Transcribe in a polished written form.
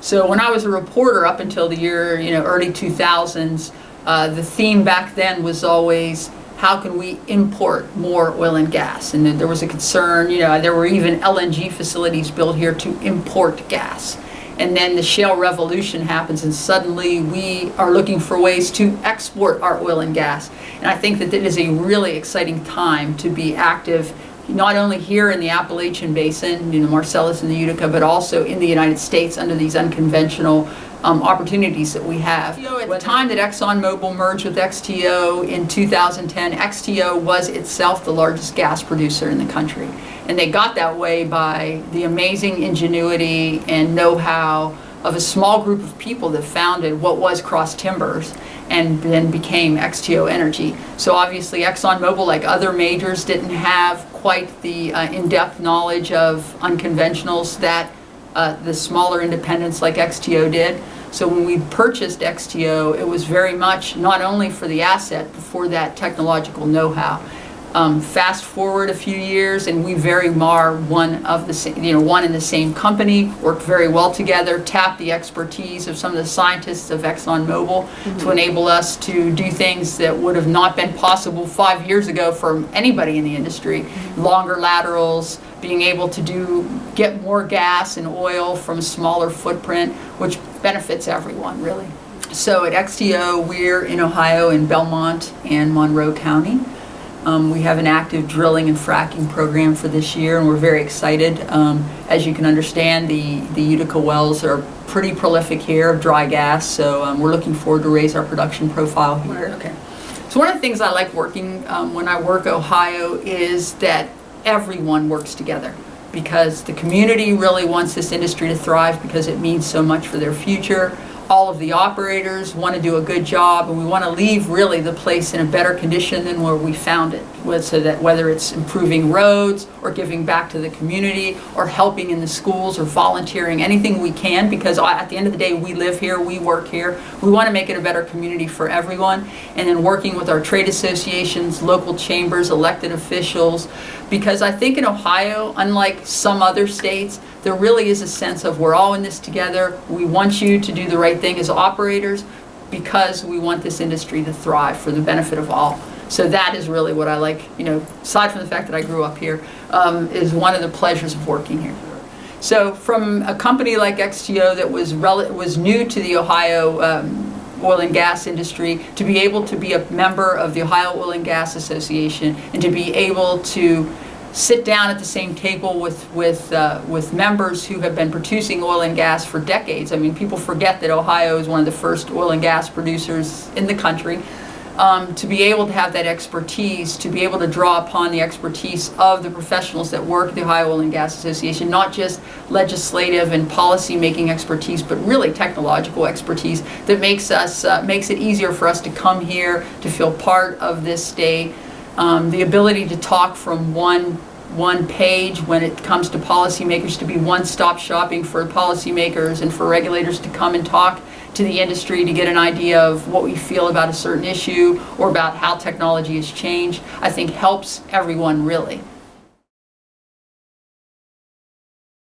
So when I was a reporter up until the year, early 2000s, the theme back then was always, how can we import more oil and gas? And then there was a concern, there were even LNG facilities built here to import gas. And then the shale revolution happens, and suddenly we are looking for ways to export our oil and gas. And I think that it is a really exciting time to be active, not only here in the Appalachian Basin, Marcellus and the Utica, but also in the United States under these unconventional opportunities that we have. At the time that ExxonMobil merged with XTO in 2010, XTO was itself the largest gas producer in the country. And they got that way by the amazing ingenuity and know-how of a small group of people that founded what was Cross Timbers and then became XTO Energy. So obviously ExxonMobil, like other majors, didn't have quite the in-depth knowledge of unconventionals that the smaller independents like XTO did. So when we purchased XTO, it was very much not only for the asset, but for that technological know-how. Fast forward a few years, and we very much one in the same company, worked very well together, tapped the expertise of some of the scientists of ExxonMobil to enable us to do things that would have not been possible 5 years ago for anybody in the industry. Longer laterals, being able to get more gas and oil from a smaller footprint, which benefits everyone really. So at XTO, we're in Ohio in Belmont and Monroe County. We have an active drilling and fracking program for this year, and we're very excited. As you can understand, the Utica wells are pretty prolific here of dry gas, so we're looking forward to raise our production profile here. Okay. So one of the things I like working when I work Ohio is that everyone works together, because the community really wants this industry to thrive because it means so much for their future. All of the operators want to do a good job, and we want to leave really the place in a better condition than where we found it. So that whether it's improving roads or giving back to the community or helping in the schools or volunteering, anything we can, because at the end of the day we live here, we work here. We want to make it a better community for everyone, and then working with our trade associations, local chambers, elected officials, because I think in Ohio, unlike some other states, there really is a sense of we're all in this together. We want you to do the right thing as operators because we want this industry to thrive for the benefit of all. So that is really what I like, aside from the fact that I grew up here, is one of the pleasures of working here. So from a company like XTO that was new to the Ohio oil and gas industry, to be able to be a member of the Ohio Oil and Gas Association and to be able to sit down at the same table with members who have been producing oil and gas for decades. I mean, people forget that Ohio is one of the first oil and gas producers in the country. To be able to have that expertise, to be able to draw upon the expertise of the professionals that work at the Ohio Oil and Gas Association, not just legislative and policy making expertise, but really technological expertise that makes it easier for us to come here, to feel part of this state. The ability to talk from one page when it comes to policymakers, to be one-stop shopping for policymakers and for regulators to come and talk to the industry to get an idea of what we feel about a certain issue or about how technology has changed, I think helps everyone really.